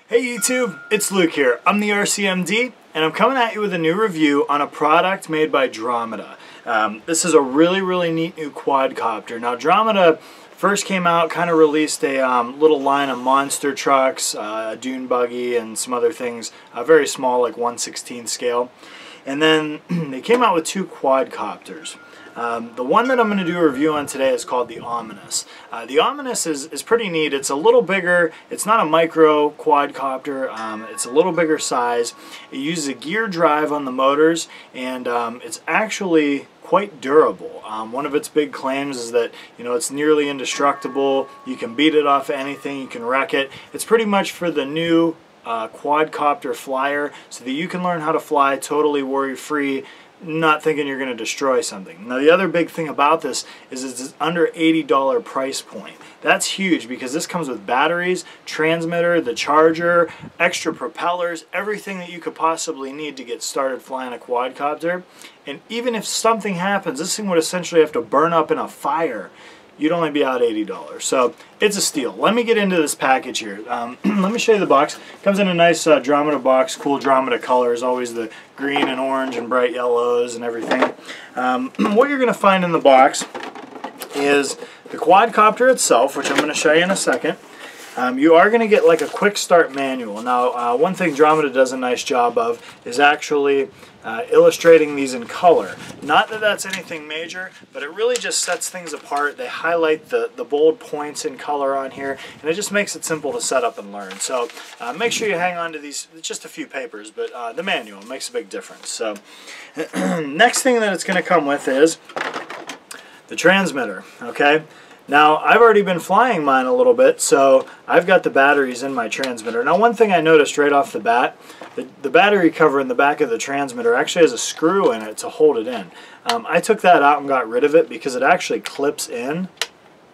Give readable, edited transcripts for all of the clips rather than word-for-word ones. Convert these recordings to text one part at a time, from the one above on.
Hey YouTube, it's Luke here. I'm the RCMD and I'm coming at you with a new review on a product made by Dromida. This is a really neat new quadcopter. Now Dromida first came out, kind of released a little line of monster trucks, a dune buggy and some other things, very small, like 1/16 scale. And then they came out with two quadcopters. The one that I'm going to do a review on today is called the Ominus. The Ominus is pretty neat. It's a little bigger. It's not a micro quadcopter. It's a little bigger size. It uses a gear drive on the motors, and it's actually quite durable. One of its big claims is that, you know, it's nearly indestructible. You can beat it off of anything. You can wreck it. It's pretty much for the new quadcopter flyer, so that you can learn how to fly totally worry-free, not thinking you're going to destroy something. Now the other big thing about this is it's under $80 price point. That's huge because this comes with batteries, transmitter, the charger, extra propellers, everything that you could possibly need to get started flying a quadcopter. And even if something happens, this thing would essentially have to burn up in a fire. You'd only be out $80. So it's a steal. Let me get into this package here. Let me show you the box. It comes in a nice Dromida box, cool Dromida colors, always the green and orange and bright yellows and everything. What you're going to find in the box is the quadcopter itself, which I'm going to show you in a second. You are going to get like a quick start manual. Now, one thing Dromida does a nice job of is actually illustrating these in color. Not that that's anything major, but it really just sets things apart. They highlight the bold points in color on here, and it just makes it simple to set up and learn. So make sure you hang on to these. It's just a few papers, but the manual makes a big difference. So next thing that it's going to come with is the transmitter. Okay. Now, I've already been flying mine a little bit, so I've got the batteries in my transmitter. Now, one thing I noticed right off the bat, the battery cover in the back of the transmitter actually has a screw in it to hold it in. I took that out and got rid of it because it actually clips in,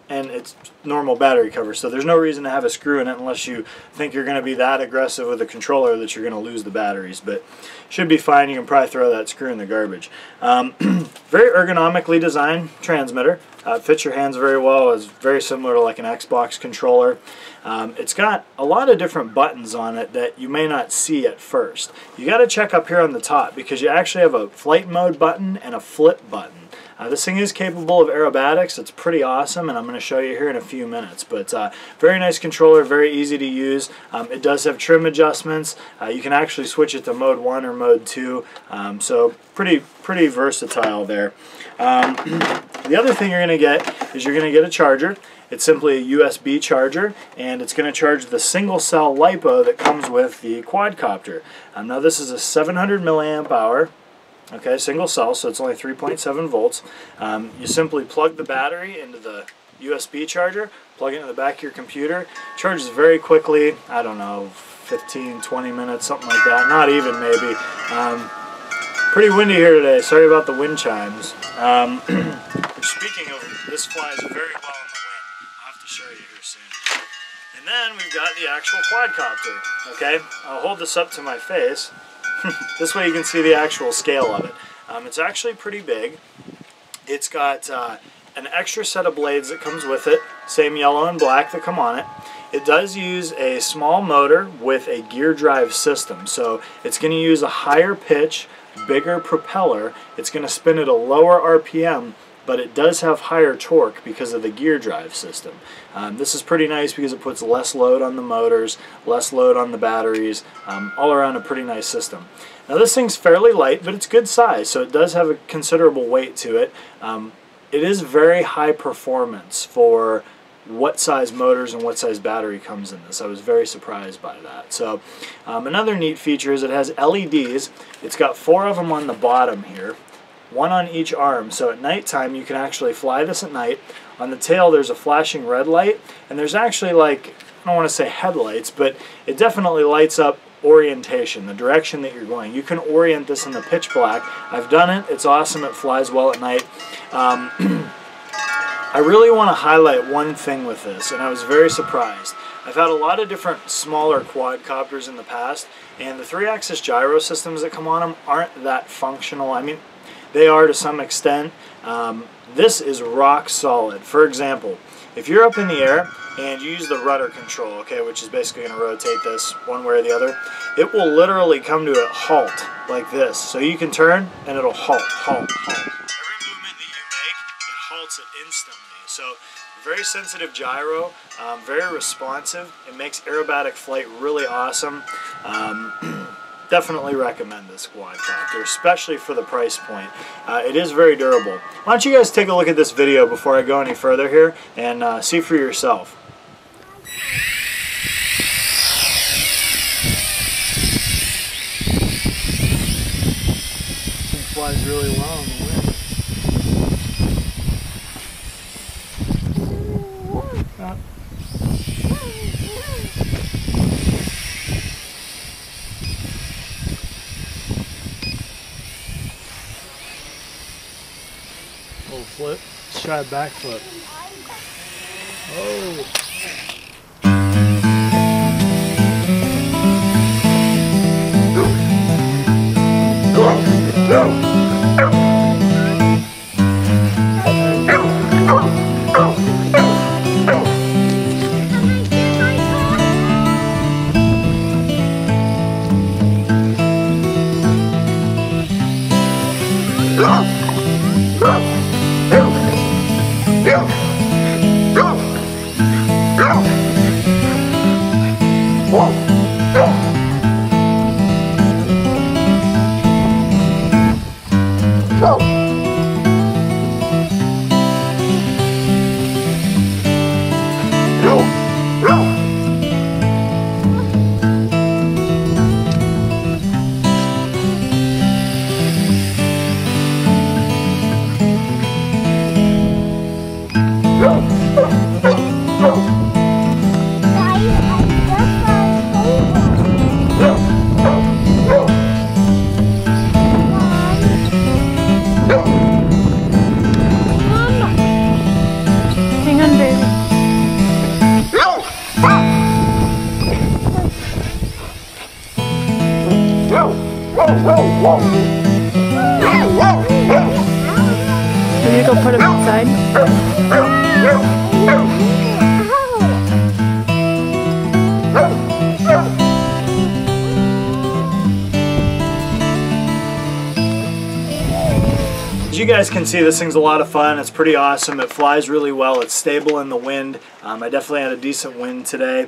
and it's normal battery cover, so there's no reason to have a screw in it unless you think you're going to be that aggressive with the controller that you're going to lose the batteries, but should be fine. You can probably throw that screw in the garbage. Very ergonomically designed transmitter. Fits your hands very well. It's very similar to like an Xbox controller. It's got a lot of different buttons on it that you may not see at first. You got to check up here on the top because you actually have a flight mode button and a flip button. This thing is capable of aerobatics. It's pretty awesome, and I'm going to show you here in a few minutes. But very nice controller, very easy to use. It does have trim adjustments. You can actually switch it to mode 1 or mode 2. So pretty versatile there. The other thing you're going to get is you're going to get a charger. It's simply a USB charger, and it's going to charge the single cell LiPo that comes with the quadcopter. Now this is a 700 milliamp hour. Okay, single cell, so it's only 3.7 volts. You simply plug the battery into the USB charger, plug it into the back of your computer. Charges very quickly, I don't know, 15, 20 minutes, something like that. Not even, maybe. Pretty windy here today. Sorry about the wind chimes. Speaking of, this flies very well in the wind. I'll have to show you here soon. And then we've got the actual quadcopter. Okay, I'll hold this up to my face. This way you can see the actual scale of it. It's actually pretty big. It's got an extra set of blades that comes with it, same yellow and black that come on it. It does use a small motor with a gear drive system, so it's going to use a higher pitch, bigger propeller. It's going to spin at a lower RPM, but it does have higher torque because of the gear drive system. This is pretty nice because it puts less load on the motors, less load on the batteries, all around a pretty nice system. Now this thing's fairly light, but it's good size, so it does have a considerable weight to it. It is very high performance for what size motors and what size battery comes in this. I was very surprised by that. So another neat feature is it has LEDs. It's got 4 of them on the bottom here, 1 on each arm, so at nighttime you can actually fly this at night. On the tail there's a flashing red light, and there's actually, like, I don't want to say headlights, but it definitely lights up orientation, the direction that you're going. You can orient this in the pitch black. I've done it. It's awesome. It flies well at night. I really want to highlight one thing with this, and I was very surprised. I've had a lot of different smaller quadcopters in the past, and the 3-axis gyro systems that come on them aren't that functional. I mean, they are to some extent. This is rock solid. For example, if you're up in the air and you use the rudder control, okay, which is basically going to rotate this one way or the other, it will literally come to a halt like this. So you can turn and it'll halt, halt, halt. Every movement that you make, it halts it instantly. So very sensitive gyro, very responsive. It makes aerobatic flight really awesome. Definitely recommend this quadcopter, especially for the price point. It is very durable. Why don't you guys take a look at this video before I go any further here and see for yourself. It flies really well in the wind. Little flip. Let's try a back flip. Oh. Can you go put him inside? As you guys can see, this thing's a lot of fun. It's pretty awesome. It flies really well. It's stable in the wind. I definitely had a decent wind today.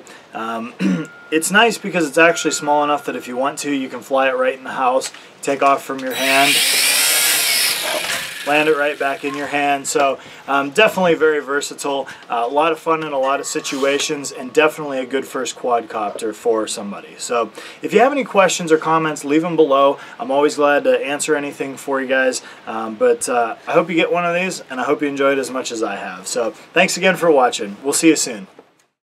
It's nice because it's actually small enough that if you want to, you can fly it right in the house. Take off from your hand, land it right back in your hand. So definitely very versatile. A lot of fun in a lot of situations, and definitely a good first quadcopter for somebody. So if you have any questions or comments, leave them below. I'm always glad to answer anything for you guys. But I hope you get one of these, and I hope you enjoyed as much as I have. So thanks again for watching. We'll see you soon.